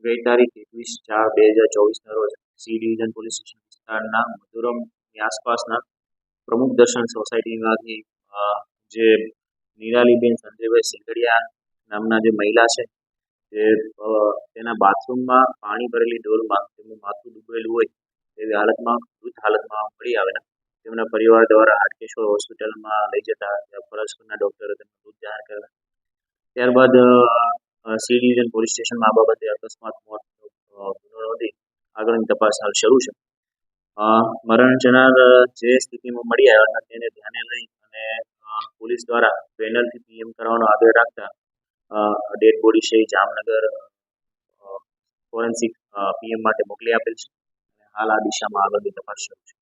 ગઈ તારીખ 21/4/2024 રોજ સી ડિવિઝન પોલીસ સ્ટેશન વિસ્તારના મધુરમની આસપાસના પ્રમુખ દર્શન સોસાયટીમાંથી જે નિરાલીબેન સંજયભાઈ સિંગડિયા નામના જે મહિલા છે તે તેના બાથરૂમમાં પાણી ભરેલી ડોલમાં તેમનું માથું ડૂબેલું હોય તેવી હાલતમાં મૃત હાલતમાં મળી આવેલા તેમના પરિવાર દ્વારા હાટકેશ્વર હોસ્પિટલમાં લઈ જતા ફરજ કરના ડોક્ટરે તેમનું મૃત જાહેર કરેલા. ત્યારબાદ સી ડિવિઝન પોલીસ સ્ટેશનમાં આ બાબતે અકસ્માત મોતનો ગુનો નોંધી આગળની તપાસ હાલ શરૂ છે. મરણ જનાર જે સ્થિતિમાં મળી આવ્યા હતા તેને ધ્યાને લઈ અને પોલીસ દ્વારા પેનલથી પીએમ કરવાનો આગ્રહ રાખતા ડેડ બોડી છે જામનગર ફોરેન્સિક પીએમ માટે મોકલી આપેલ છે. હાલ આ દિશામાં આગળની તપાસ શરૂ છે.